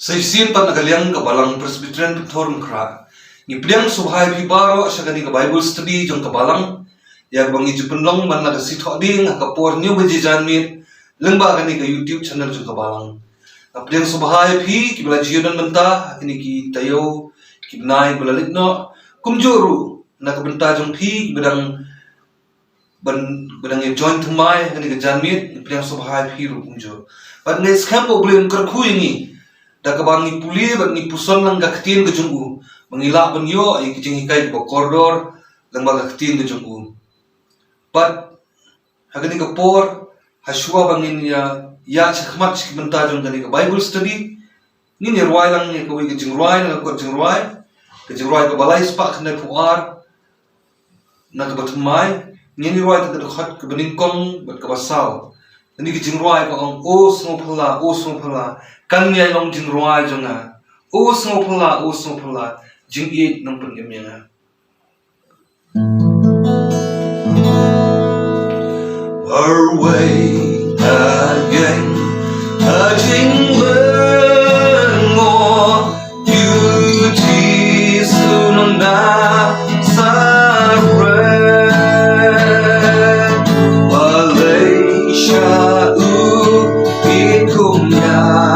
Saisin pan nagaliang kabalang Presbyterian Victorian kra. Ni priang subhay pi baro asagani ka Bible study jong kabalang. Ya bangi jupenlong man naga sithok ding kapor new beji janmin lengba gani ka YouTube channel jong kabalang. Na priang subhay pi kibala jiyodan benta kini ki tayo kibnai balalit no kumjuru na kabenta jong pi kibadang badang joint thumai kani ka janmin priang subhay pi ru kumjur. But ngai scam problem karkhu ini da kabang puli bat ni puson lang gaktin ke junggu mengilak benyo ai kijing hikai ke koridor lang ba gaktin ke junggu but hagani ke por haswa bangin ya chakmat chikmenta jung gani ke Bible study ni rwai lang ni ko ke jingrwai na ko jingrwai ke balai spak na puar na ke batmai ni rwai ke khat ke beningkong bat ke basau ni ke jingrwai ko ang o sngophala kan ngai long jingrwai jonga o sngophala jing ye nang pun gemya our way again touching more beauty soon na sare Malaysia ikumnya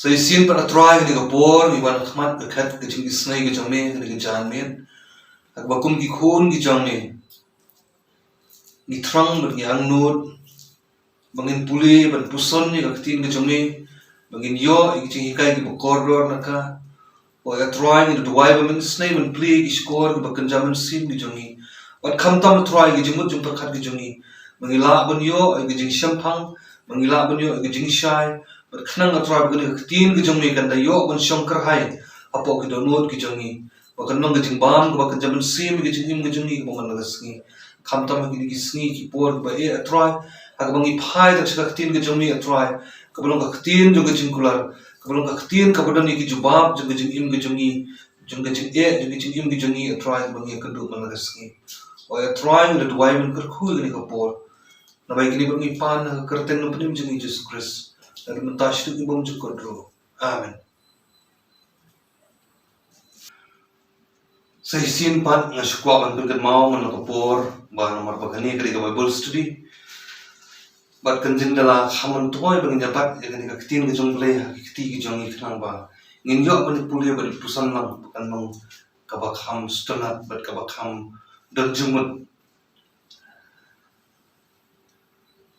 Saisin para try ni kapor iwan khmat khat ke jing isnai ke jame ke janmen akbakum ki khun ki jame ni trong ber yang nut bangin puli ban puson ni kaktin ke jame bangin yo ik jing hikai ki koridor naka o ya try ni duai ban snai ban pli ki skor ke bakan jaman sim ki jame wat kham tam try ki jimut jum khat ki jame mangila ban yo ik jing shampang mangila ban yo ik jing shai Kenang atrak gini ketin kejungi kan dayo ban syangkar hai apo ke donut kejungi bakan nong kejung bam ke bakan jaman sim kejungi bangan lagasngi kamtam gini kisngi kipor ba e atrak hak bangi phai tak sila ketin kejungi atrak kebalong ketin jung kejung kular kebalong ketin kebadan iki jubab jung kejung im kejungi jung kejung im kejungi atrak bangi keduk ban lagasngi o atrak le duai ban kerkhu gini kapor nabai gini bangi pan kerten no penim jungi Jesus Christ dari mentashrik ibom jukodro. Amen. Saisin pan ngasukwa ban berkat mau menakapor bah nomor bagani kali Bible study. Bat kanjeng dala khaman toy bangin jabat yakani kaktin kejong le kiti kejong iknang ba. Nginjok ban pulia ban pusan lang bukan mang kabak ham stonat bat kabak ham darjumut.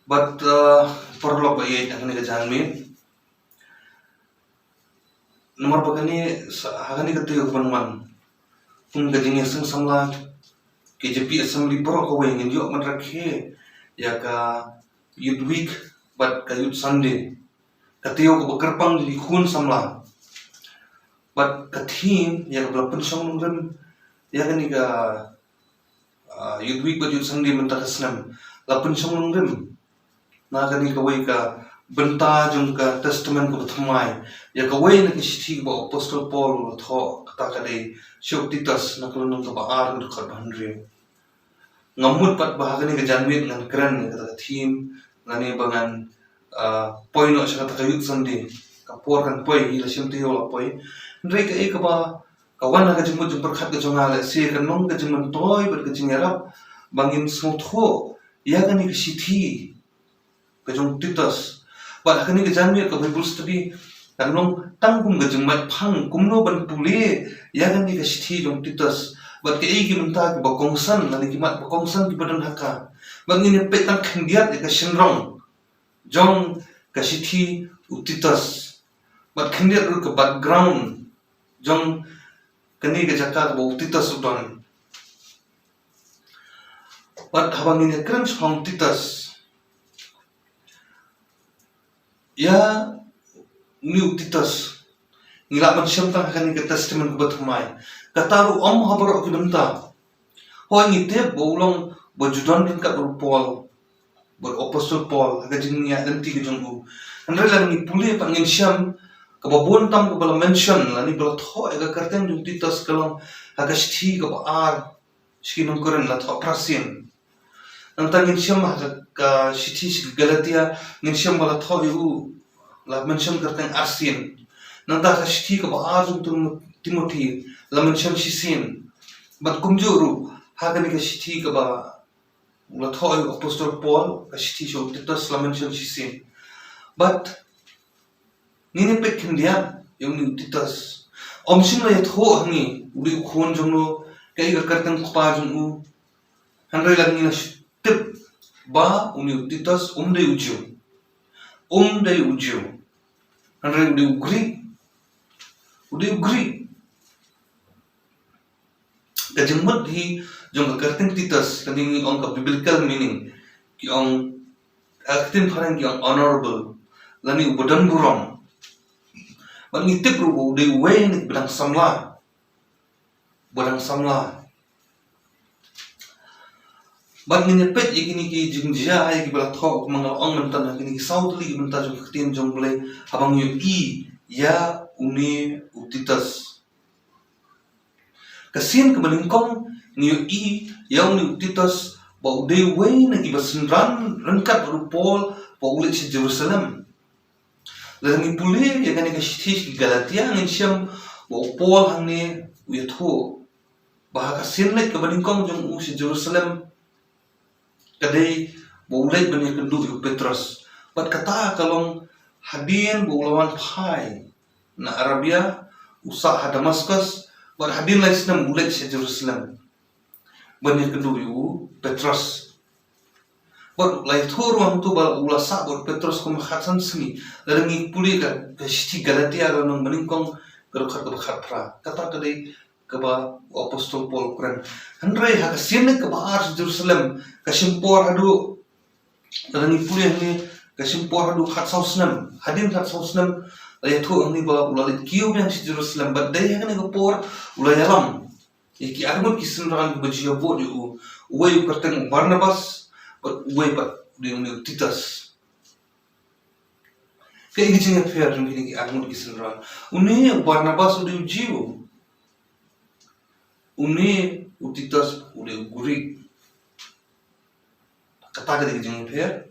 But perlu bayar dengan kejangan nomor bagani hagani katuyo panman kung gajing yasang samla KJP assembly pro ko weng injo matrakhe ya ka youth week but ka youth Sunday katuyo ko bakarpang di khun samla but ka theme ya ka pensong nungren ya kan ka yudwik ba yud sangdi menta kasnam la pensong nungren na kan ka wai ka benta jung ka testament ka thamai ya ka wai na ki shithi ba apostle Paul tho kata ka dei shok Titus na kalon ka ba ar ka khat bandri ngamut pat ba ka ni ka janmit ngan kran ka theme ngani bangan poi no sa ka yud sangdi ka por kan poi ila simti yo poi ndrei ka ba kawan ka jumut jum perkhat ka jonga la se kan nong ka jum toy ber ka jingarap bangin smotho ya kan ni ka shithi ka jong Titus ba ka ni ka janmit ka Bible study kan nong tangkum ka jum mat phang kumno ban pule ya kan ni ka shithi jong Titus ba ke gi menta ki ba kongsan la ni ki mat ba kongsan ki badan haka bangin pe tang khendiat ka shinrong jong ka shithi Titus ba khendiat ru ka background jong kani ka jaka ba Titus udon but habang ini kran chong Titus ya new Titus ngila man siyam tang kani ka testament ba thumai kataru habar ki benta ho ngi te bolong ba judon rin ka Paul ba apostle Paul ka jingnya ganti ka jong andre lang ni puli pangin siyam kababon tam ko bala mention lani bala tho ega karteng jung Titus kalong hagashi ka ba ar skinong koren la tho prasin nantang ngin siyam ka shithi Galatia ngin siyam bala tho yu la mention karteng arsin nanta ka shithi ka ba ar jung Timothy la mention shisin bat kumjuru hagani ka shithi ka ba la tho yu apostle Paul ka shithi jung Titus la mention shisin but nini pek kendia yung ni Titus omsin la yatho hangi uri khon jongno kai ga kartang khpa jongu hanre lang ni tip ba uni Titus umde uju hanre ugri ka jengmat hi jong kartang Titus kani ong ka biblical meaning ki ong actin pharang ki ong honorable lani ubadan burong but ni tip ru de way ni bedang samla but ni pet igini ki jingjia ai ki bala thok mangal ong mentan ni ki saudli mentan jong ktin jong bole habang yu ya uni Titus kasin ke balingkong ni ya uni Titus ba de way na ki basenran rangkat ru Paul pa ulit si Jerusalem Lalu pulih yang kan shithi Galatia ngin siyam wa Paul hangni uyatho bahaka sinlek ka balingkong jong si Jerusalem kadai boleh bani kendu yu Petrus bat kata kalong hadin bulawan phai na Arabia usa ha Damascus bat hadin lai sinam ulet si Jerusalem bani kendu yu Petrus But lai thor wang tu bal ula sa bor Petrus ko makhatsan sini larangi puli ka shithi Galatia ka nang balingkong pero khat pra kata kadai ka ba apostle Paul kran handrai ha ka sinne ka ba ar Jerusalem ka simpor adu larangi puli ni ka simpor adu khat sausnam hadin khat sausnam lai thor ni ba ula lit kiu yang si Jerusalem but dai ha ka por ula yalam iki armut kisin ran ba jiya bo yu uwe yu karteng Barnabas but way but the Titus kaya gijing affair jung kini armut kisan ran uni Barnabas udah jiu uni Titus udah guri kata kata gijing affair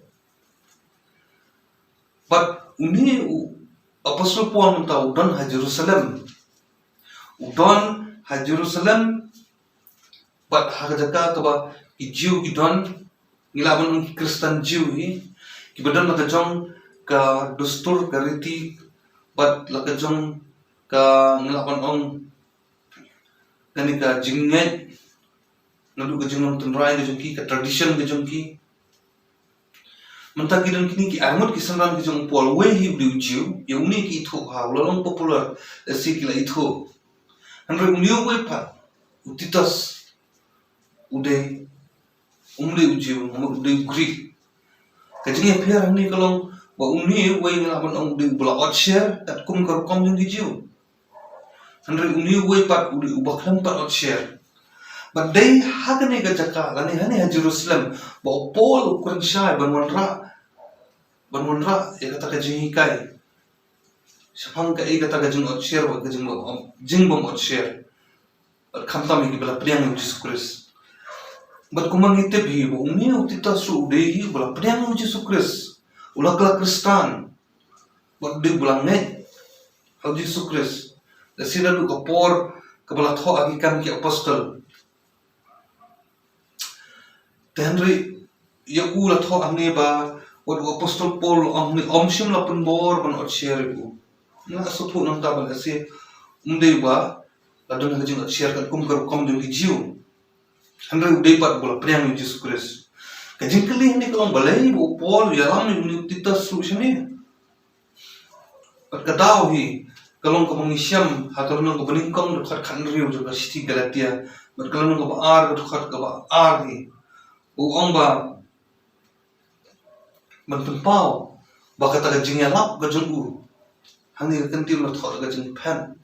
but uni apostle Paul minta udon ha Jerusalem but hagajaka kaba ijiu idon Ngilaban ng Kristen Jew ki badan nakajong ka dustur ka riti but lakajong ka ngilaban ong kani ka jingnet nadu ka jingnom tunray ka jongki ka tradition ka jongki mentaki dan kini ki armut ki sanran ki jong Paul we hi Jew yung ni ki itho ha lalong popular si kila itho andre uniu we pa Titus ude ujiu ude Greek kajing appear ni kalong ba uni we ngalaban ong de bula share at kum kar kom yung jiu Henry uni way pat udi ubaklam pat ot share. But they hagane ga jaka lani hani ha Jerusalem ba Paul ukuran syai banwanra ya kata ka jingi kai. Sapang ka ai kata ka jing ot share ba ka jing bom ot share. At kamta mi bala priang Jesus Christ. But kumang ite bi ba umi utita su udehi bala priang Jesus Christ. Ulakla Kristan. But di bulang ne ha Jesus Christ. Da sila lu ka por ka bala tho agi kam ki apostle. Henry ya la tho amne ba what apostle Paul omshim la pun bor ban ot share bu na so thu nang ta ba se umde ba la don ha jing ot share kan kum jong ki jiu Henry ude pat bola priang Jesus Christ ka jing kali ni kalong balai bu Paul ya lam ni TITUS su shame pat ka daw hi kalong ko mangisyam ha kalong ko beningkong dekat kan riu juga city Galatia bat kalong ko ba ar dekat ka ba ar hi ong ba pau ba kata ka jing yalap ka jung hani ka kantil na thot ka jing pen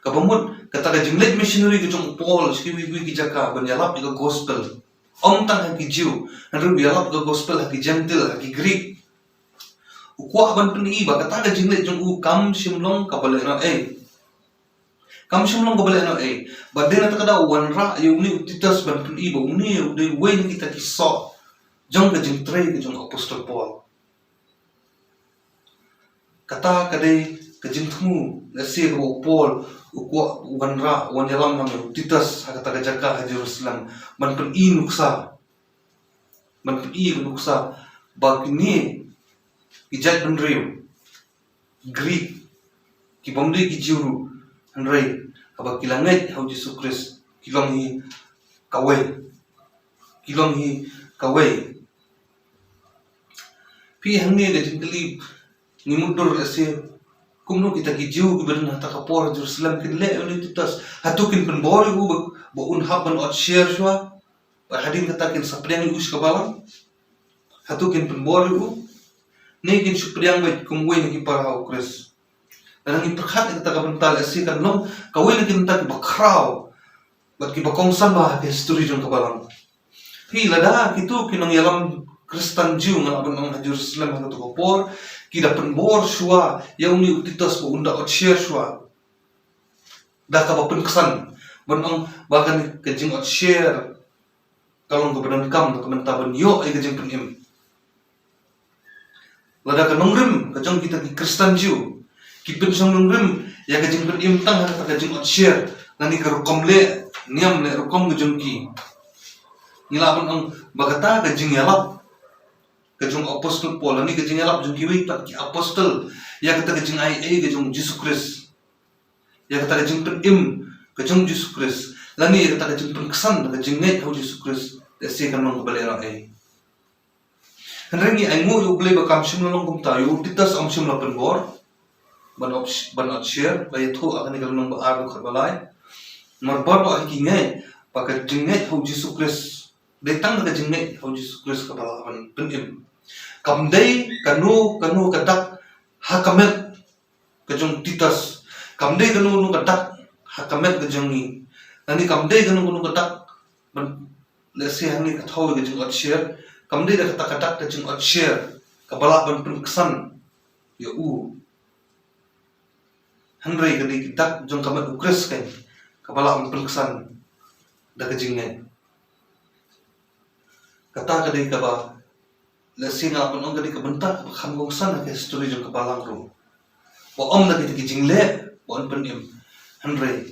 ka bamut kata ka jing late missionary ka jung Paul ski wi ki jaka ban yalap ka gospel tang ki jiu han ru yalap ka gospel ki gentle ki Greek ukwa ban pni ba kata ka jing late jung kam shimlong ka bale na kam shimlong ka bale na ba de na ta da wanra yu ni TITUS ban pni ba uni de wen kita ki so jong ka jing tre ka jung apostle Paul kata kadai ka jing thmu na se ko Paul ukwa wanra wan yalam na TITUS kata ka jaka ha Jerusalem man pen nuksa ba kini ijat ben riu Greek ki bomde ki jiru hanrai aba kilangai ha Jesus Christ kilong hi kawai pi hangni ga jingli ni mudur ase kumno kita ki jiu ki berna ta ka por Jerusalem kin le ni TITUS hatukin pen bor u ba un haban ot share shwa ba hadin kata kin sapriang us ka balang hatukin pen bor u ne kin supriang ba kumwe ni ki parau Christ dan ni perkhat kita ka bental ase kan no kawai ni kin ta ki bakrau bat ki bakongsan ba history jong ka balang hi lada kitu kinang yalam Kristen Jew ngalaban ang Jerusalem ang to por kida pen bor shwa yang ni TITUS bo unda ot share shwa da ka pen kesan ban ang bahkan ke jing ot share kalong ko benan kam ka mentaban yo ai ke jing pen im lada ka nongrim ka jong kita ki Kristen Jew ki pen song nongrim ya ke jing pen im tang ka jing ot share nani ka rukom le niam le rukom ke jong ki nilaban ang bagata ka jing yalap ka jung apostle Paul ani ka jing yalap jung kiwi pat ki apostle ya kata ka jing ai ka jung Jesus Christ ya kata ka jing pen im ka jung Jesus Christ lani ya kata ka jing pen kesan ka jing net ho Jesus Christ se kan nong balera ai hanrengi ai ngo yu ble ba kam shim long kum ta yu TITUS am shim la pen bor ban ot share ba yatho akan ka nong ba ar khat balai mar bar ba ki ngai pa ka jing net ho Jesus Christ detang ka jing net ho Jesus Christ ka balaban pen im kamdei kanu kadak hakamet ka jung TITUS kamdei kanu kadak hakamet ka jung ni nani kamdei kanu kadak ban lese hani ka thaw ka jung ot share kamdei da kadak ka jung ot share ka balaban pen kesan ya hanrei ka di dak jung kamet ukres kan ka balaban pen kesan da ka jing net kata ka di ka ba lesi nga pun ong gadi kabentak kham gong san ka history jong kapalang ro ba om na ki jingle ba on pen im hanrei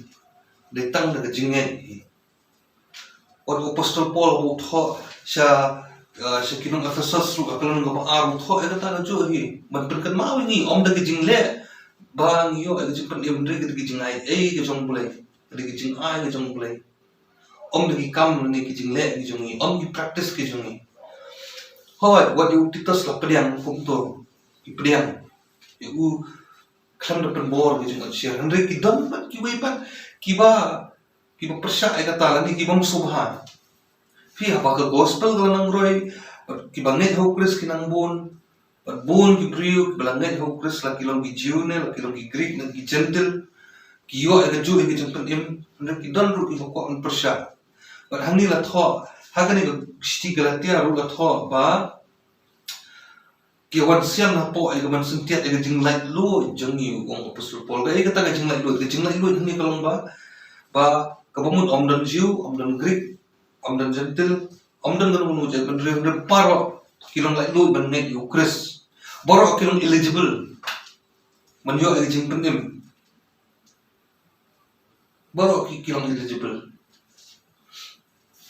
detang na ka jinge or apostle Paul ho tho sha kinong Ephesus ru akalon ga ar tho e ta jo hi man pen kan ma ni om da ki jingle bang yo e jing pen im re ki jingai ke jong bulai ki jing ai ke jong bulai om da ki kam ni ki jingle ki jong ni om ki practice ki jong ni Hoi, what you TITUS la priang kum to, priang, you klam da pen bor gitu nggak share, henry kidon pan kiba persya ay katalan di kibang subhan, fiha baka gospel ganang roy, kiba net ho Chris kinang bon kibriu kiba net ho Chris la kilong ki Jew ne la kilong ki Greek na ki gentle, kiyo aga ju igi jumpen im andre ki don ru ki ko an persya but hangi la tho hagani ga sti galatia ru la tho ba ki wan siam na po ai ga man suntiat ai ga jinglai lu jangi ong apostle Paul ga ai ga ta ga jinglai lu ni kalong ba ka bamun omdan Jew omdan Greek omdan gentil omdan ga nu je ban re paro kilong lai lu ban ne yu Chris borok kilong eligible man yo ai jing penim borok kilong eligible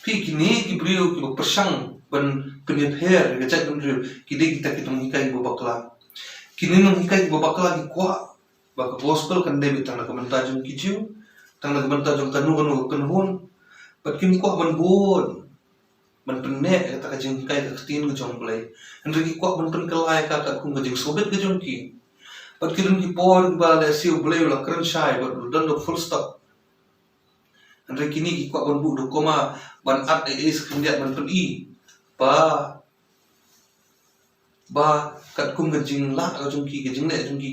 pi kini ki brio ki persang ban penyeher ga chat ban rio kide kita kitong hikai bo bakla kini nong hikai bo bakla ki kwa ba ka gospel kan de bitang na kamanta jung kijiu tang na kamanta jung kanu kanhun pat kim kwa ban bon ban penne ta ka jing kai ka tin ga jong play andre ki kwa ban pen kalai ka kung ga jing sobet ga jong ki pat kilun ki por ba le siu play la kran shai ba dan do full stop andre kini ki kwa ban bu do koma ban at is kendiat ban pen i ba kat kum ga jing la ga jong ki ga jing le jong ki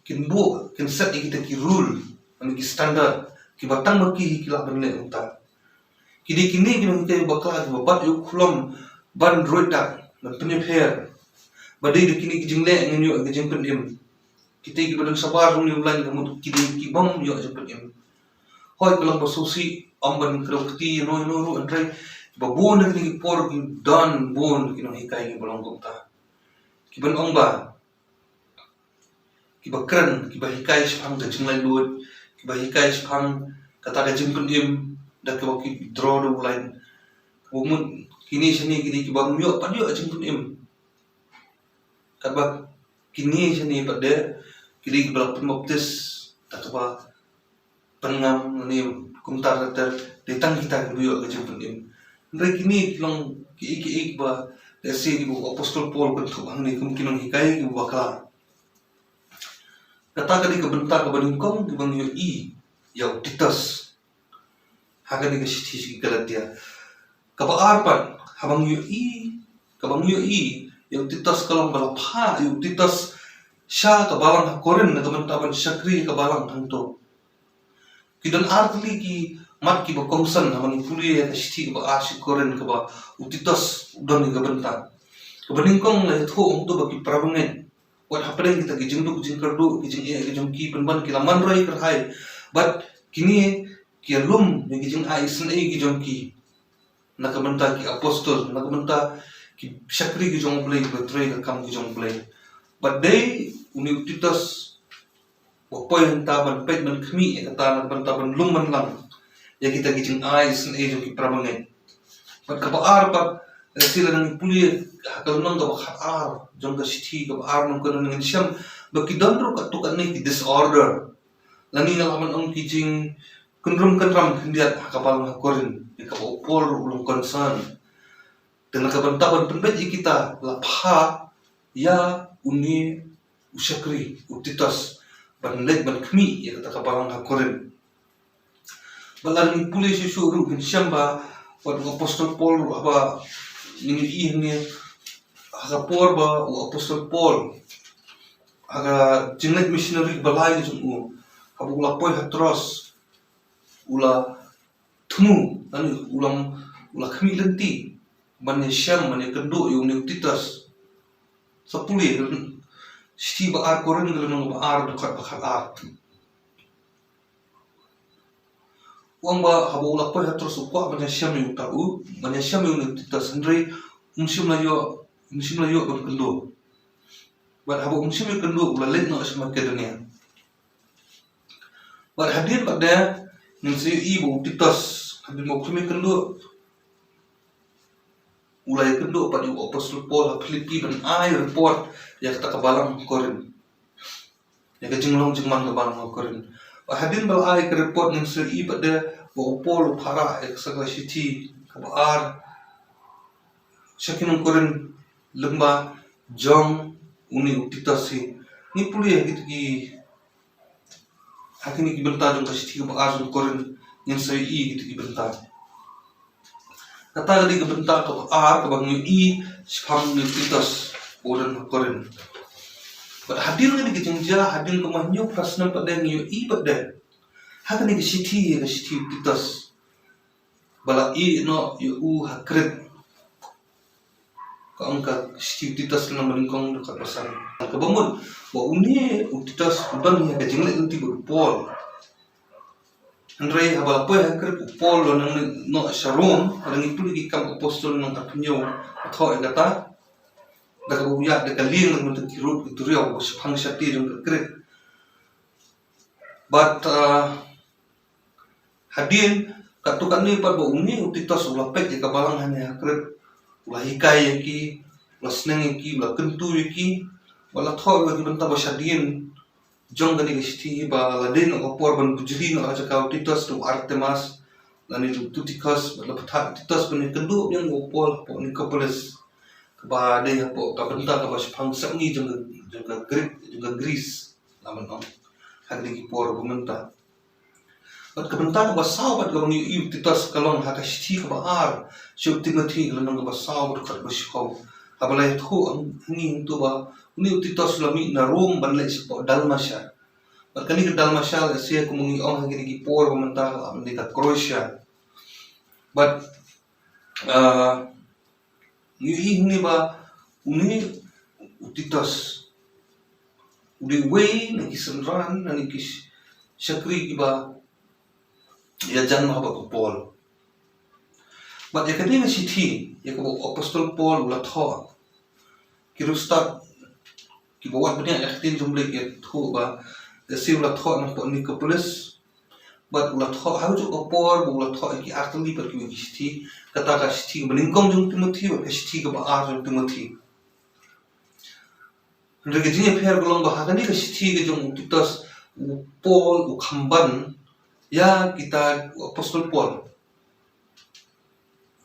kin bu kin set kita ki rule ani ki standard ki batang ma ki la ban le unta kini kini kita bakla ki babat yu khulom ban roita ban penye pher badai de kini ki jing le ngen yu ga jing pen im kita ki ban sabar rung ni ulan kamu ki bom yu jing pen im hoi kelang basusi amban krokti no ru andre babon de ki por ki dan bon ki no hikai ki bolong komta ki ban ong ba ki bakran ki ba hikai shang de jinglai lut ki ba hikai shang kata ka jing pen im da ki ki draw do line bumun kini sini kini ki bang yo pan yo jing pen im kat ba kini sini pada kini ki balap pemoptis tak ba pengam ni kumtar ter ditang kita buyo ke jemput im ndai kini long ki ba desi ibu apostol Paul bentuk hang ni kemungkinan hikai ki bakla kata kali ke bentar ke bandingkong ki bang yo i yau TITUS haga ni ke sithi Galatia ka ba arpan habang yo i ka bang yo i yau TITUS kalong bala pha yau TITUS sya ka balang korin na kamantaban syakri ka balang hangto kidan artli ki mat ki ba kongsan haman puli ya sithi ba asik koren ka ba utitas udon ni gabenta ka baningkong la tho ongto ba ki prabangen wat hapren kita ki jingdu jing kardu ki jing e ki jong ki penban ki laman roi kar hai but kini ki lum ni ki jing ai sen e ki jong ki na kabenta ki apostol na kabenta ki syakri ki jong play ba tre ka kam ki jong play but they uni utitas wapoy taban pet man khmi e kata ban taban lum man lang ya kita gijing eyes and age ki prabangen pat ka ar pat sila nang puli hakal nang ka ar jong ka sithi ka ar nang kan nang siam ba ki dandro ka tukan ni ki disorder lani ngalaman ong kijing kunrum kanram khindiat hakapal ngakorin ka opol ulung concern dan ka bantaban penbet kita la pha ya uni usyakri utitas ban lek ban khmi ya kata kapalang hakoren balang puli suru bin syamba wat apostol Paul apa ini ni aga por ba apostol Paul aga jinglet missionary balai jungu habu la poi hatros ula thumu ani ula khmi lenti ban syam ban kendu yu ni TITUS sapuli sithi ba ar koren ngelong ba ar dekat bakal ar wang ba habu la pa terus ko ba syam yu tau ba syam yu ni TITUS andre umsim la yo ban kendo ba habu umsim yu kendo la let no asma Makedonia ba hadir pada ning si ibu TITUS hadir mo kemi kendo ulai kendo pada apostol Paul Filipi ban ai report ya kata kabalang korin ya ka jinglong jingman kabalang korin hadin bal ai ke report ning sir i pada Paul phara ek sagla sithi kabar sakin korin lemba jong uni TITUS ni puli ya gitu ki hakini ki benta jong ka sithi kabar korin ning sir i gitu ki benta kata di kebentar ke ar ke bang i spam ni TITUS bodan korin But hadir ni kejengja hadir kemanyo prasna pada ngiyo I pada. Haka ni kesithi Titus. Bala I no yu hakret. Kaangka kesithi Titus na malingkong dekat pasan. Kabamut wa uni Titus uban ni kejenglet nanti berpol. Andrei habala po hakret upol lo nang no sharon alang itu di kam apostol nang apunyo atho kata dah kebuya dah kaling nang untuk kirut itu riau sepang syati jong kekret. But hadin katukan ni par uni Titus ulah pek jika balang hanya hakret ulah hikai yaki ulah seneng yaki ulah kentu yaki wala tho lagi benta basyadin jong gani kesti ba ladin opor ban bujri no aja kau Titus tu Artemas lani tu Titus ba patha Titus ban kendu yang opol po Nicopolis ba de po ka benta ka bas phang sangi jong Greece laman no hagli ki por bumenta bat ka benta ka basaw bat ka ni Titus kalong ha ka sti ka ba ar syuk Timothy lanang ka basaw ka ba shikaw habalay thu ang hingin tu ba uni Titus lami na Rome ban le po Dalmatia bat kani ka Dalmatia siya kumungi ong hangin ki por bumenta amni ka Croatia but ni ba uni Titus udi way na kisanran na ni kis syakri iba ya jan ma ba Paul but ya kani sithi ya ko apostol Paul la tho kiru start ki bawat banya yaktin jumle ya thu ba si la tho na po Nicopolis but la tho how to opor bu la tho ki artli per ki sithi kata ka sithi beningkong jung Timothy ba sithi ka ba ar jung Timothy Rege jing pher golong ba hagani ka sithi ke jung Titus Paul khamban ya kita apostol Paul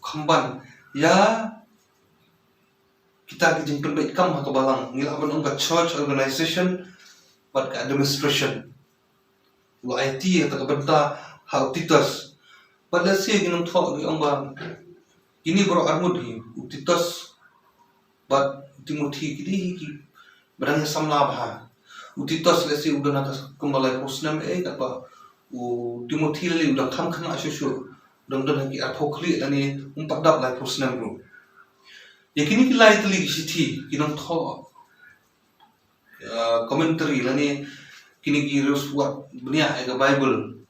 khamban ya kita ke jing penbai kam ha ka balang ngilaban ong ka church organization but ka administration lo IT ka benta ha Titus pada si ginong tho gi ong ba ini bro armud hi Titus but Timothy ki berang samla bha Titus lesi udah nak kembali posnam apa Timothy le udah kham khana asyusyu dong ki athokli ani umpadap lai posnam ru yakini ki lai tli ki sithi kinong tho commentary lani kini ki ruswat dunia ega Bible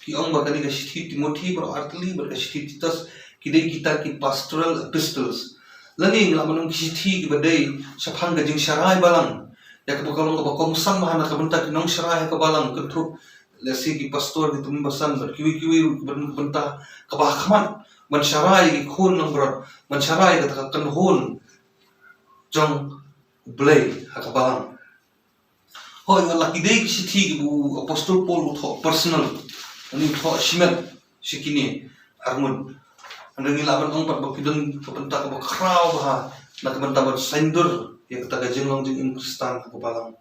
ki ong bakani ka sithi Timothy bro artli ber ka sithi Titus kidai kita ki pastoral epistles lani nglamanong sithi ki badai saphang ka jing syarai balang ya ka bakalong ka bakong sam mahana ka benta kinong syarai ka balang kentu lesi ki pastor ki tumbasan ber kiwi benta ka bahkaman man syarai ki khun nang bro man syarai ka kan hon jong blay ha ka balang hoy wala kidai ki sithi ki bu apostol Paul tho personal ani tho shimet sikini armun andang ilaban ong pat bakidon kapenta ka bakraw ba na kapenta ba sendur ya kata gajeng long jing Kristan ka balang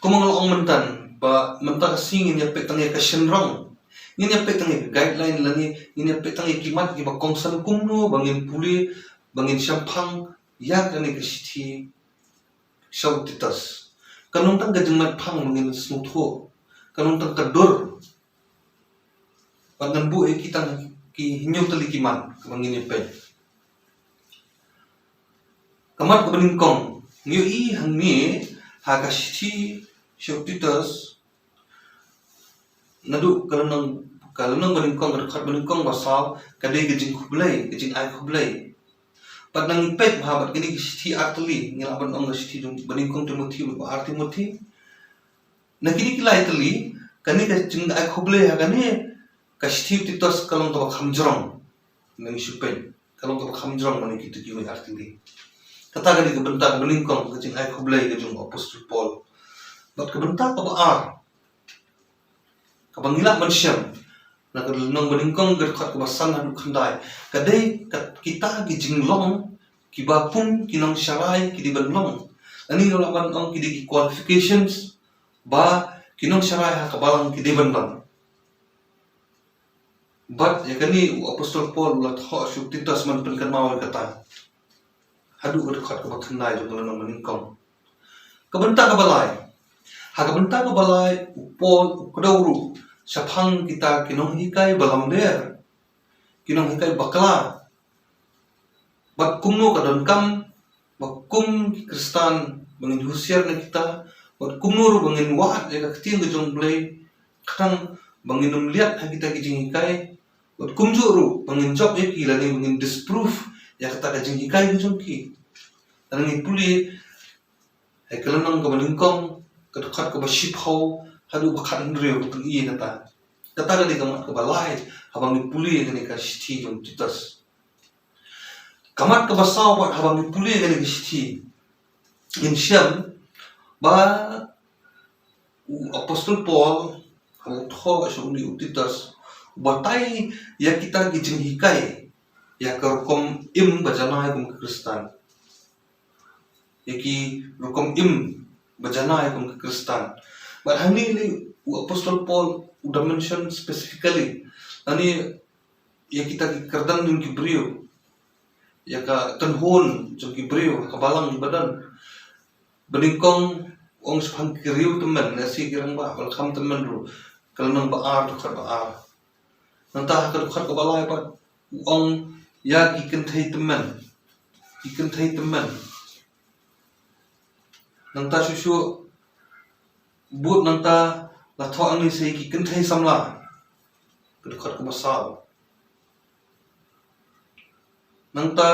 kumang ong mentan ba menta singin ya petang ya ka shenrong ngin ya petang ya guideline lani ngin ya petang ya kimat ki ba kongsan kumno bangin puli bangin syampang ya kani ka sithi Shaw Titus kanong tang gajeng mat phang mangin smutho kanong tang kadur pangan bu kita ki hinyong talikiman mangin pe kamat kebeningkong ngiu I hangni ha ka sithi Shaw Titus nadu kalanang beningkong berkat beningkong basaw kadai gajing khublai gajing ai khublai padang pet mahabat kini sithi artli ngilaban ong sithi beningkong Timothy ba Timothy nakini kilai tli kani ka jing ai khublai ha kani kasithi Titus kalong ka khamjrong nang supen kalong ka khamjrong mani kitu ki artli kata gani ka benta beningkong ka jing ai khublai ka jung apostol Paul bat ka benta ka ba ar ka bangila mansyam na ka nang beningkong ka ka basan hadu khandai kadai kita ki jinglong ki bapun kinong syarai ki di benlong ani ngalaban ong ki di qualifications ba kinong syarai ha ka balang ki di benlong but ya kani apostol Paul la tho Titus man pen kan mawal kata hadu ka dekat ka bakhnai jong kalon maningkong ka benta ka balai ha ka benta ka balai upol ukdauru saphang kita kinong hikai balam der kinong hikai bakla bat kumno ka dankam bakum Kristan bangin husiar na kita bat kumno ru bangin wat ya ka tin jong blai kang bangin lihat ha kita kijing hikai bat kumju ru bangin job ya ki lani bangin disprove ya kata ka jing hikai jong ki nang puli ai kalanang ka maningkong ka dekat ka baship ho hadu bakhan reu tu i kata ka di kamat ka balai habang puli ka ni ka shiti jong TITUS kamat ka basaw bat habang puli ka ni ka shiti in siam ba Apostol Paul habang tho asong ni TITUS batai ya kita gijing hikai ya ka kom im bajanai kum Kristan yaki rukom im bajanai kum Kristan but hani ni Apostol Paul udah mention specifically ani ya kita kerdan dun kibrio ya ka tenhon jong kibrio ka balang di badan beningkong ong sepang kiriu teman nasi kirang ba bal kham teman ru kalnang ba ar to khat ba ar nanta ka khat ka balai ba ong ya ki kan thai teman nanta susu but nanta la tho ang ni sei ki kan thai samla ka khat ka basaw nanta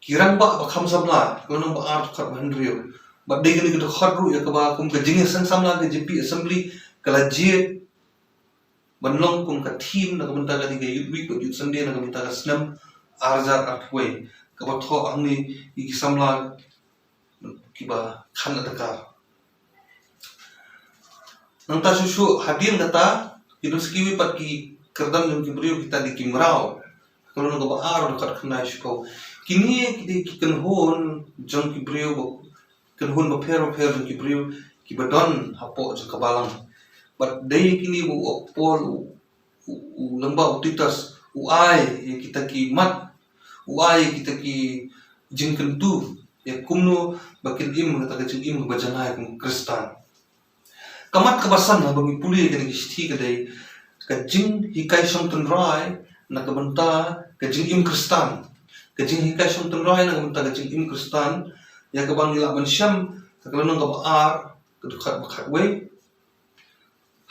kirang ba kham samla kalnang ba ar to khat ban riu but they gonna khat ru ya ka ba kum ka jing sang samla ka GP assembly kala je banlong kum ka team na ka menta ka di youth week youth sunday na ka menta ka snam arjar artway ka ba tho ang ni ki samla ki ba khan na ka nanta susu hadin kata idus kiwi pat ki kerdan yung kibrio kita di kimrao kalau na ka ba ar kat khna shko kini ki kan hon jong kibrio kan hun ba phero jong kibrio ki badon hapo jong kabalang but day kini bu opol lamba TITUS uai kita ki mat uai kita ki jingkentu ya kumno bakin im kata ka im bajanai kum Kristan kamat kabasan na bagi puli ka ni sti ka dai ka jing hikai song tun rai na ka banta ka jing im Kristan ka jing hikai song tun rai na ka banta ka jing im Kristan ya ka bang ila ban syam ka kalon ka ba ar ka dekat bakhat we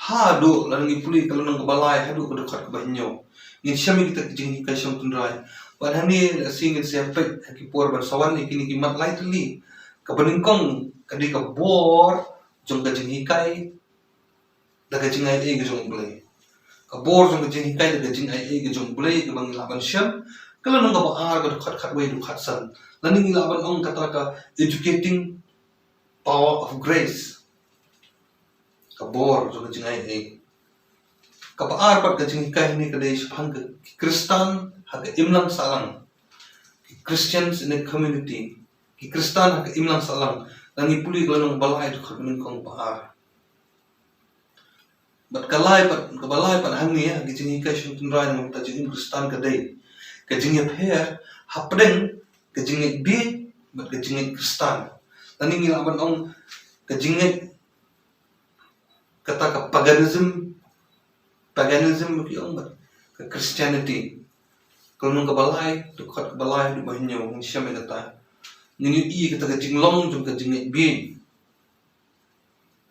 ha do lan ngi puli kalon ka balai ha do ka dekat ka banyo ngin syam kita jing hikai song tun rai wan hani singin siapet ki por ban sawan ni kini kimat lightly ka baningkong kadi ka bor jong ka jing hikai da ka jing ai ge jong blai ka bor jong ka jing hikai da ka jing ai ge jong blai ka bang laban syam kalon ka ba ar ka khat we du khat san laning laban ong kata ka educating power of grace ka bor jong ka jing ai ka ba ar pat ka jing hikai ni ka dai shphang ka Kristan haka imlang salang Christians in a community ki Kristan haka imlang salang langi puli kalong balai to khamin kong paar but kalai pat kabalai pat hangi ya ki jingi ka shun tun rai ngam ta jingi Kristan ka dei ka jingi pher hapdeng ka jingi bi but ka jingi Kristan langi ngilaban ong ka jingi kata ka paganism ki ong ka Christianity kalau ka balai to khat balai di bahinyo ng siya may kata ngini i kata ka jinglong jung ka jing bi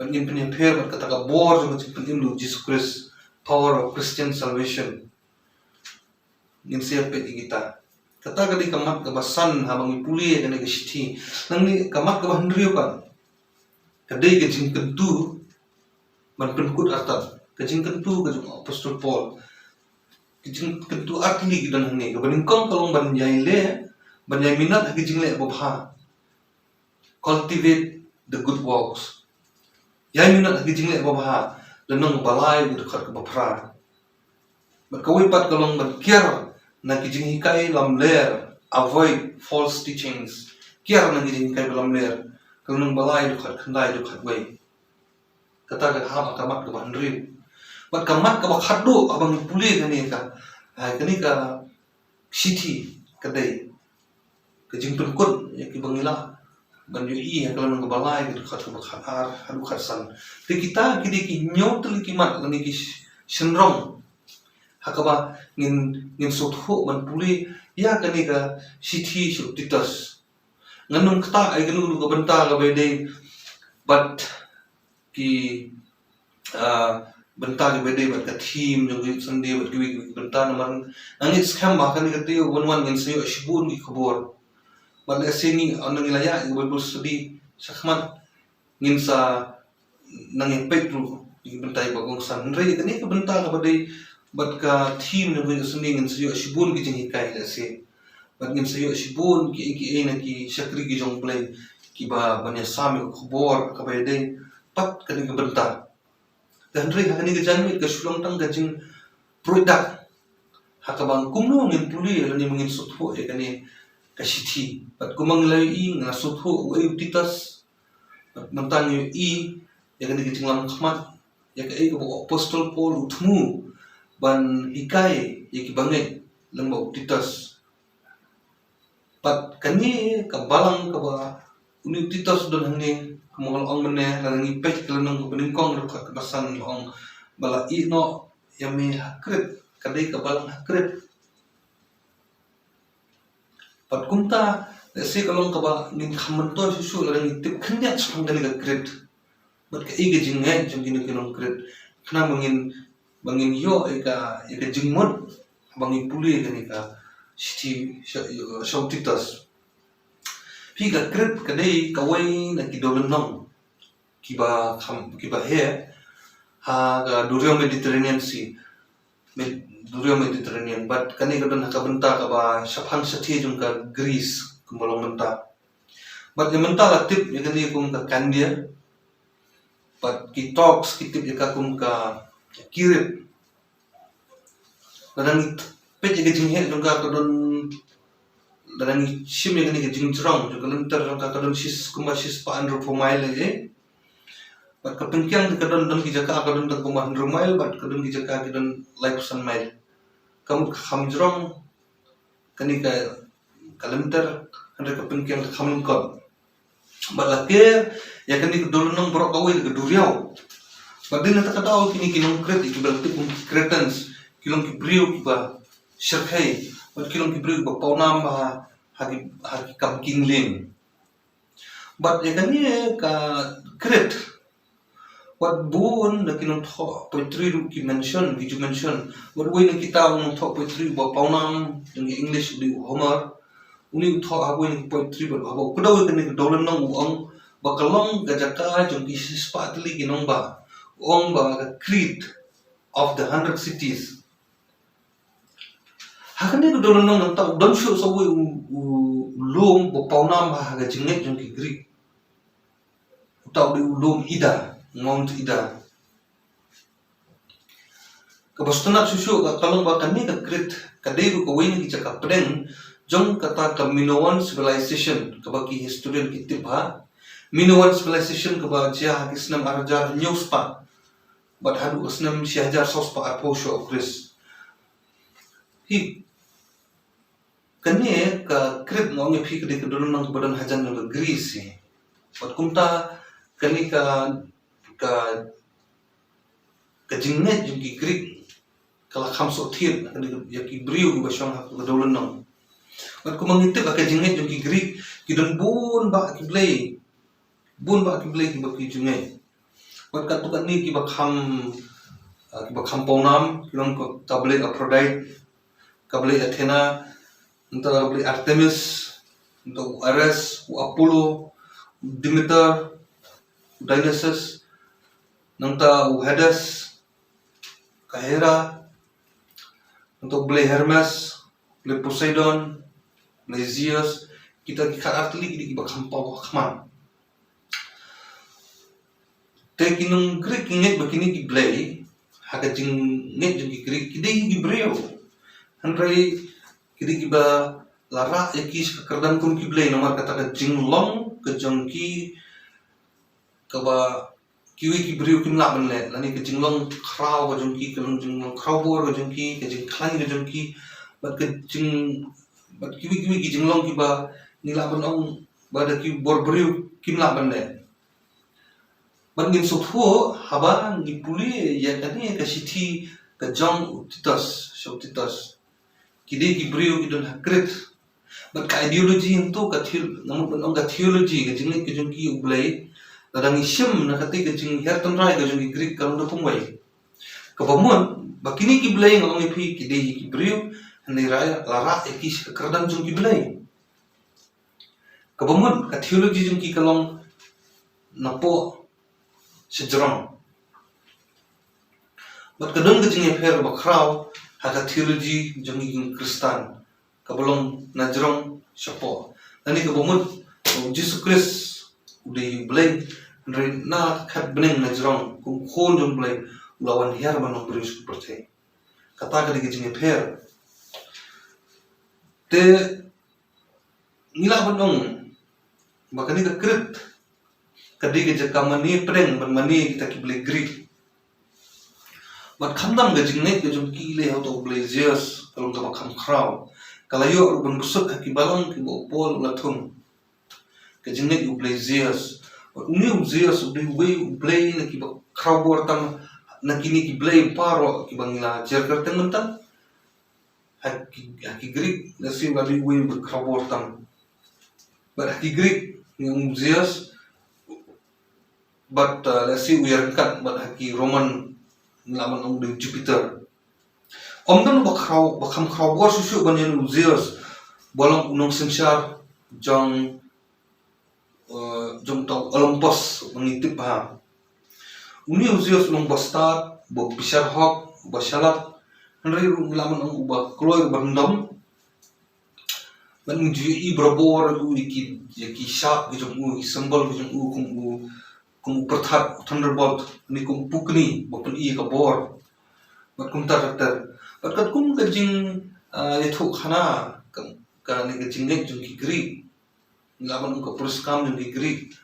pan in pin pher kata ka bor jung ka pin lu Jesus Christ power of Christian salvation ngin siya pe kita kata ka di kamat ka basan habang ipuli ka ni gesti nang ni kamat ka bahandriyo pa kadai ka jing kentu man penkut artat ka jing kentu ka jung Apostol Paul kijing kentu artli gidan hane ka baningkong kalong banyai minat ha kijing le bobha cultivate the good works yai minat ha kijing le bobha lanong balai gud khat ka bapra bakawai pat kalong ban kiar na kijing hikai lam ler avoid false teachings kiar na kijing hikai lam ler kalong balai du khat khandai du khat wai kata ka ha kamat ka bandri bat kamat ka bakhat do abang puli kani ka kani ka city kadai ke jing penkut ya ki bangila ban yo I ya kalau nang balai ke khat ba khat ar hadu khat san te kita ki nyot li ki mat ni ki shenrong hakaba ngin sot ho ban puli ya kani ka sithi su titus nganung kta ai gnu ko banta ka bede but ki banta ki bede bat ka theme jong ki sande bat ki banta naman angit scam ma kani ka te wan ngin sayo shibun ki khabor ban asini anang ilaya Bible study sakman ngin sa nang petru ki bentai bagong san rei kani ka benta ka bade bat ka theme jong ki sande ngin sayo shibun ki jing hikai la se bat ngin sayo shibun ki na ki shakri ki jong play ki ba banya sami ko khobor ka bede pat kani ka benta dan rei kani ka janmit ka sulong tang ka jing product hakabang kumno ngin puli ni mengin sutho e kani kasithi pat kumang lai I nga sutho e titas mentang yu I ya kani ki jinglam khmat ya ka e ko apostol Paul uthmu ban hikai ya ki bangai lembau titas pat kani ka balang ka ba uni titas don hane kumangal ong mene langi pech kelenong ko beningkong ka basan ong bala I no yami hakret kadai ka balang hakret pat kumta se kalong ka ba ngin khamanto susu lang tip khanya chang dali ka gret bat ka ige jingai jong gini kinong gret khna bangin yo e ka jingmot bangin puli ka ni ka sithi shautitas pi ka gret ka dei ka wai na ki dolonong ki ba he ha ka durio Mediterranean Sea durio Mediterranean but kani ka don hakabenta ka ba saphang sathi jong ka Greece kumbalong menta but yung menta la tip ya kani kum ka Candia but ki talks ki tip ya ka kum ka Kirip dadang pet ya jing he jong ka don dadang shim ya kani ka jing jrong jong ka lenter jong ka don sis kumba sis pa andro for mile je but ka pengkyang ka don ki jaka ka don kumba 100 mile but ka don ki jaka ki don life san mile kamu khamjrong kani ka kalender andre ka pengkyang ka khamlung ko balake ya kani ka dolonong borok kawai ka duriau badin na ka daw kini kinong kret ki balti kum cretans kilong ki brio ki ba shirkhai bad kilong ki brio ba paunam ba hagi kam kingling but ya kani ka kret what bun na kinong tho poetry ru ki mention what way na kita ng tho poetry ba paunam ng English di Homer uni tho hago ni poetry ba hago kudaw kani dolan nang uang bakalong gajaka jong ki spatli kinong ba uang ba creed of the 100 cities hakani ko dolan nang ta don show so we lum ba paunam ba haga jinget jong ki Greek utaw di lum ida Mount Ida. Kabastana susu ka kalong ba kani ka krit kadai ko win ki chaka preng jong kata ka Minoan civilization ka ba ki historian ki tibha Minoan civilization ka ba jia kisnam arjar news pa but hadu usnam shahjar sos pa apo show Chris hi kani ka krit ngong phi ka don nang badan hajan ng Greece but kumta kani ka jinget jong ki Greek kala khamso thir ya ki brio ba shong ha dolan nang at kumangitip ka jinget jong ki Greek ki don bun ba ki play ki ba ki jinget wat ka tu kan ni ki ba kham paunam kilong ko table Aphrodite kable Athena unta kable Artemis unta Ares Apollo Demeter Dionysus nanta Hades Kahera untuk beli Hermes beli Poseidon beli Zeus kita artili kita iba kampau kaman te kinung Greek inget bakini ki beli haga jing net jing ki Greek kidi ki breo handrai kidi ba lara yakis kekerdan kun ki beli nomor kata ka jing long ke jongki kaba kiwi ki brio kim la ban le lani ke jinglong kraw ga jongki ke jinglong kraw bor ga jongki ke jing khang ga jongki bat kiwi ki jinglong ki ba nila ban ong bada ki borboriu kimla bande ban ngin so thuo haba ni puli ya kani ka sithi ka jong titus so titus kidi ki brio ki don hakrit ban ka ideology into ka thil namu ban ong ka theology ka jingni ki jong ki ublai kadang isim na kati ka jing hertan rai ka jong Greek kalong da pumwai ka bamun bakini ki blai ngong ipi kidi ki brio ni rai lara ekis kerdang jong ki blai ka bamun ka theology jong ki kalong napo sejarah. Bat kadang kecing efir bakrau haka theology jongi Kristen kabolong najrong siapa. Nani kabumut Jesus Christ udah belai dari na kat beneng najrong kum khon jong belai lawan hiar manong berius percaya. Kata kadi kecing efir te ngila benong bakani ka krit kadi ke jakamani preng mani kita ki boleh Greek bat khandam ga jingne ke jom ki le auto boleh Zeus kalau ka bakam kraw kalau yo ban busuk ki balong ki bo pol la thum ke jingne ki boleh Zeus uni Zeus boleh boleh na ki ba kraw bortam na kini ki boleh paro ki bangla jer kerteng mentan haki Greek na si bali we kraw bortam bat haki Greek yung Zeus but let's say we are cut but haki Roman laman ang de Jupiter dan bakam kraw bor susu banyan Zeus bolong unong sensar jong tau Olympus mengitip ha uni Zeus unong bastard bo pisar hok basalat henry laman ang uba kloy bandam ban ju I brabor u ki sharp jong symbol jong kum perthat thunderbolt ni kum pukni bopun I ka bor bat kum tar bat kat kum ka jing thu khana ka ni ka jing nek jung ki Greek laban ka pruskam jung ki Greek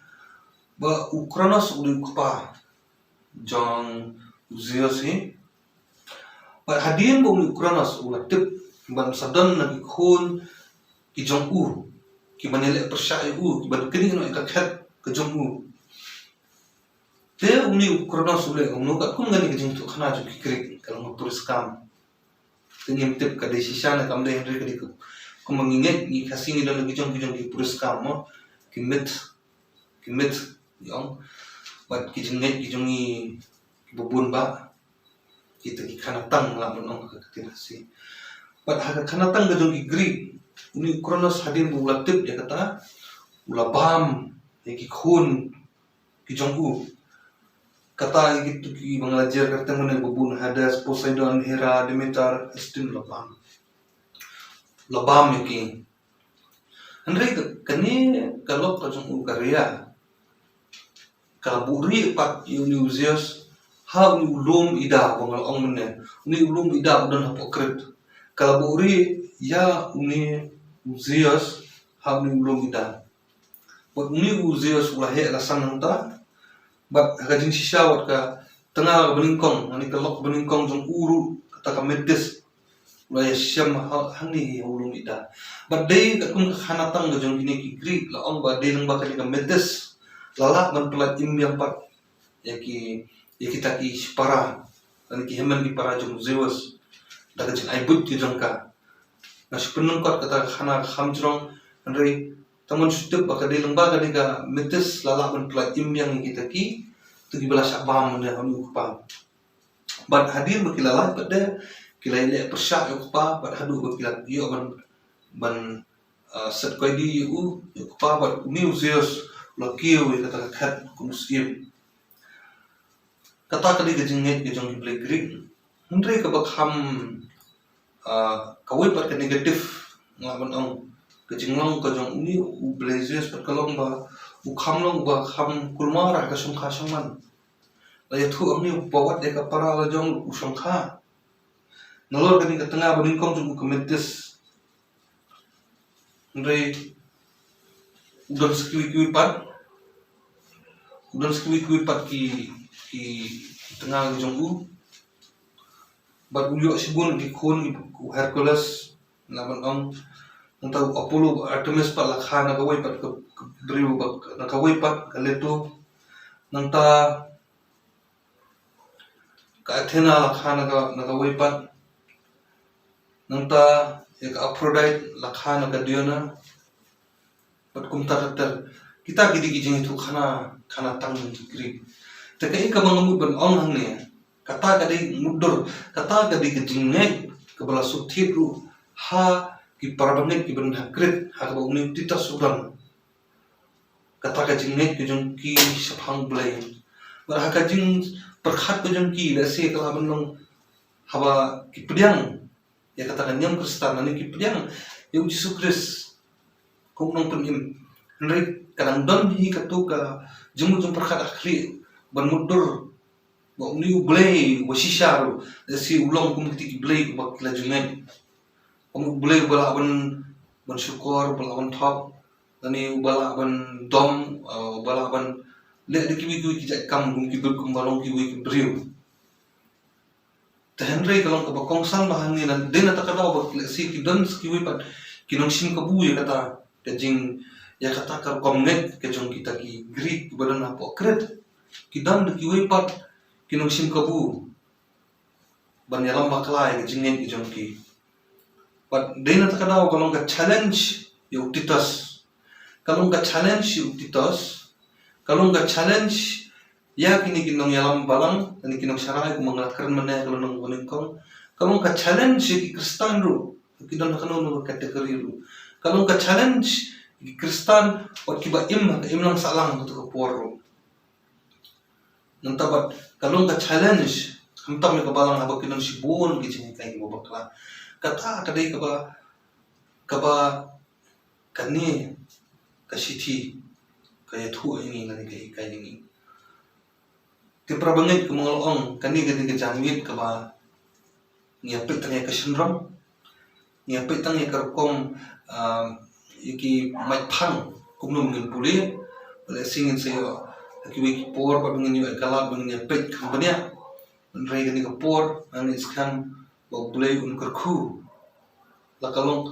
ba Ukrainas uli pa jong Zeus hi ba hadin bo Ukrainas ula tip ban sadan na ki khon ki jong ki manele persai ki ban kini no ka khat ka jong te uni Ukrainas ule umno ka kum ngani ka jing thu khana jung ki Greek kalau pruskam tingin tip ka desisyon na kamde Henry ka diko kung manginget ni kasing ilo nagijong ki pruskam mo kimit yung bat kijinget kijong I bubun ba kita ki kanatang laman ang kakatinasi bat haka kanatang gajong ki Greek uni Ukrainas hadin ula tip ya kata ula bam ki khun kijong kata gitu ki manglajar kata mana bubun Hades Poseidon Hera Demeter Estin labam ki Henry kani kalau kajong Karya kalaburi pat uni Zeus ha uni ulum ida bangal ong mene uni ulum ida udan hapokrit kalaburi ya uni Zeus ha uni ulum ida buat uni Zeus ulah he lasan nanta bat kajing sisa wat ka tengah beningkong ani kelok beningkong jong uru kata ka medis ulah ya syam hani ulum ida bat dei ka kum khanatang jong kini ki Greek la ong ba dei nang ba ka medis lala man pelat yang pat ya kita ki para dan ki heman ki para jong Zeus da ka jing aibut ki jong ka na sepenung kot kata khana khamjrong andrei taman sutup baka dei lengba ka metes lala man pelat yang kita ki tu ki bala sabam ne hamu pa bat hadir bakilala pada kilaile persyak yo pa bat hadu bakila yo ban set ko di yo pa bat new Zeus lakiu kata khat kumsip kata kali gejinget gejong ki Greek Henry ka bakham kawai pat ka negatif ngaban ong kejinglong ka jong uni u blazes pat kalong ba u khamlong ba kham kulmara ka sungkha sangman la yathu amni bawat de ka para la jong u sungkha nalor ka ni ka tengah beningkong jong ka metes Henry udan sekui pat ki tengah jong u bat ulyo sibun ki khon ku Hercules laban ong Nang Apollo Artemis pa lakha nagaway pat briu nagaway pat kaleto nang ka Athena lakha nagaway pat nang ek Aphrodite lakha Diona pat kumta kita gidi gijing itu khana tang Greek tekai ka mangamut ban ong hang ne kata gadi mudur kata gadi gijingne kabala suthit ru ha ki parabanget ki ban hakrit ha ka uni TITUS sudan kata ka jingne ki jong ki saphang blai bar ha ka jing perkhat ko jong ki la se kala banong haba ki pediang ya kata kan nyam Kristan ani ki pediang ya Yesus Kristus kung nong penim henry kadang don hi katuka jemu jong perkhat akhli ban mudur ba uni blai wasisharu si ulong kum ki blai ba kila jungai boleh bala ban syukur bala ban thok dani bala ban dom bala ban le de ki ki kam gum ki dur kum balong ki ki briu tahenre kalong ka bakong sang bahang ni dan dena takada ba si ki don ki wi pat ki nong sim ka bu ya kata ke jing ya kata ka komnet ke jong kita ki Greek badan apa kret ki dan ki wi pat ki nong sim ka bu ban yalam baklai ke jingen ki jong ki but dena takada kalong ka challenge yung TITUS kalong ka challenge yung TITUS kalong ka challenge ya kini kinong yalam balang kini kinong sarai kung mga karan man na kalong kuning kong kalong ka challenge yung Kristan ru kinong nakanon ng kategori ru kalong ka challenge yung Kristan wat kiba im lang salang ito ka poro nang tabat kalong ka challenge hamtam yung kabalang habang kinong sibon kicing kay bakla kata kadai kaba kani kasiti kaya thu ini ngani kai ini ke prabangit ko mga ong kani gadi ka jamit kaba ngapit tang ka syndrome ngapit tang ka kom iki mai phang kumnum ngin puli wala singin sayo aki por pa ngin yu kala ngin ngapit kambanya nrai gani ka por ani skam boleh unkerku lakalong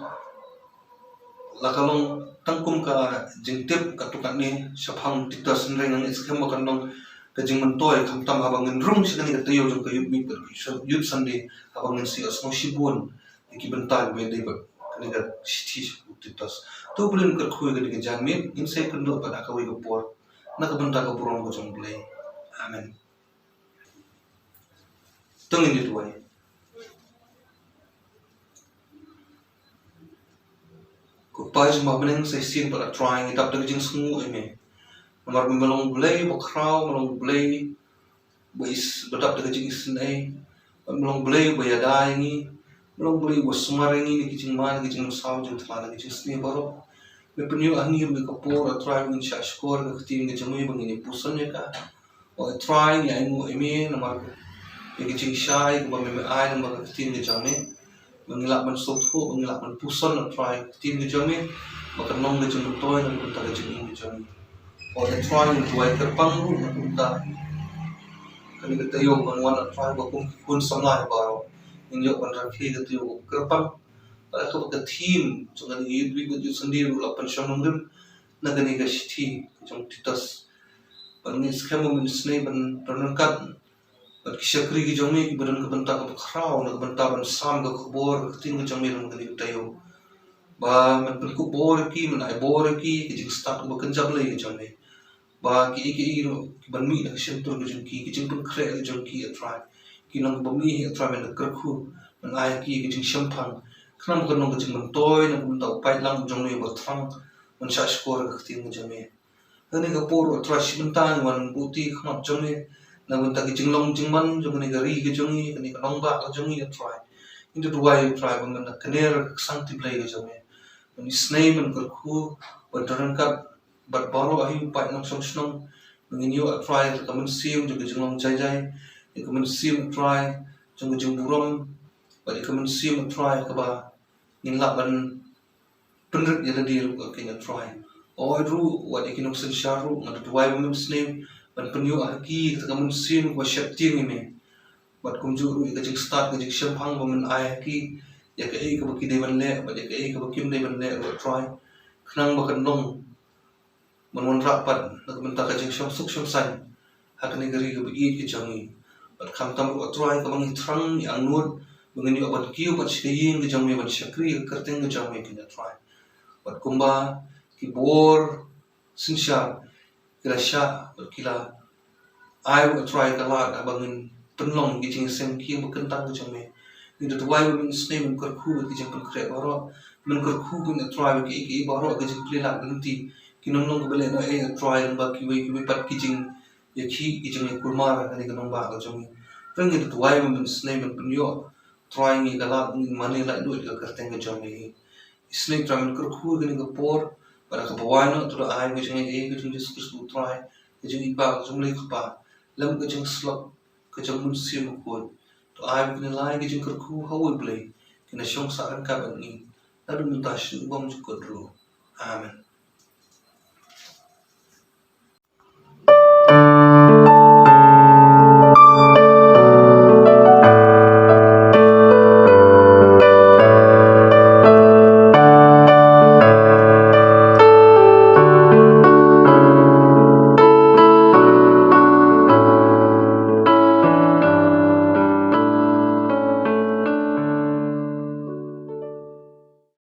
tangkum ka jingtip katukan ni saphang TITUS nrai nang iskem makanong ka jing mentoy kamtam habangin rung sikani ka tayo jong kayub mi yut sandi habangin si asmo sibun iki bental be dei ba kani ka sithi TITUS to bulen kerku ga ni janmin insai kendo pada ka wi ka por na ka benta ka burong ko jong blai amen tungin itu wai pais mabeneng sai sin para trying itap de jing sungu eme nomor melong blai bokraw melong blai bois betap de jing snai melong blai bayada ini melong blai wasmar ini ni jing man jing saw jing thla de jing sni baro me penyu ahni me kapor trying in shashkor ga tin ge jemu bang ini pusan ya ka o trying ya ingu eme nomor ge jing shai ko me ai nomor tin ge jame mengilak man sotho mengilak man puson na try tin ge jami makanong ge jung toy na kunta ge jung ge jami o the try to ai terpang ru na kunta kani ge tayo bang wan try ba kun samla ba injo ban rakhi ge tayo kerpang para ka ba team so ga ni bi ge sandi ru la pan shamong dim na ga ni ge shithi jung TITUS ban ni skemo min snei ban rankat but kisakri ki jami ki badan ka banta ka khrao na banta ban sam ka khobor tin ka jami ram kani tayo ba man pen ku bor ki man ai bor ki jing start ba kan jab lai ki jami ba ki ro ki ban mi na shem tur ki jing pun khre ki jong ki try ki nang ba mi try man ka khu man ai ki jing shem phang khnam ka nong ka jing man toy na bun ta pai lang jong ni ba thang man sha skor ka tin ka jami ani ka por try shi banta wan buti kham jami na bunta ki jinglong jingman jong ni gari ki jongi ni ka nongba ka jongi ya try into the way try bang na kaner santi play ka jongi ni snai man ka khu badaran ka bat baro ahi pa nang song snong ngin yo try ka man sim jong jinglong jai jai ka man sim try jong jing burom ba ka man sim try ka ba nin la ban penrek ya dir ka kin try oi ru wa ikinok sen sharu ngat the way man snai ban penyu aki ka mun sim wa shakti ni me bat kum ju ru ka jing start ka jing sham hang ba man ai ki ya ka ei ka ba ki de ban le ba ya ka ei ka ba kim de ban le ro try khnang ba kan nong man ra pat nak man ta ka jing shom suk shom san hakani gari ka ba i ki changi bat kham tam ro try ka bang thrang yang nur bangin yo bat kiu bat shi yin ki jang me bat shakri ka teng ka jang me ki na try bat kumba ki bor sinsha kila sha bat kila ai ba try ka la ka bangin penlong ki jing sem ki ba kan tang ka jang me ni to why women stay men kar khu ki jang kan kre baro men kar khu ki na try ki baro ka jing kli la ganti kinong nong bele no e try ba ki pat ki jing ye ki jing e kulmar ani kanong ba ka jang reng ni to why women stay men punyo try ni kala mani la do ka karteng ka jang me isne try men kar khu ki ni ka por para ka bawai no to ai ki jing e ki jing discuss to try ki jing ba ka jang le ka pa lam ka jing slap ka jang mun sim ko to ai ki ni lai ki jing kar khu how we play kina shong sa kan ka ban ni na dum ta shi bom ju ko ro amen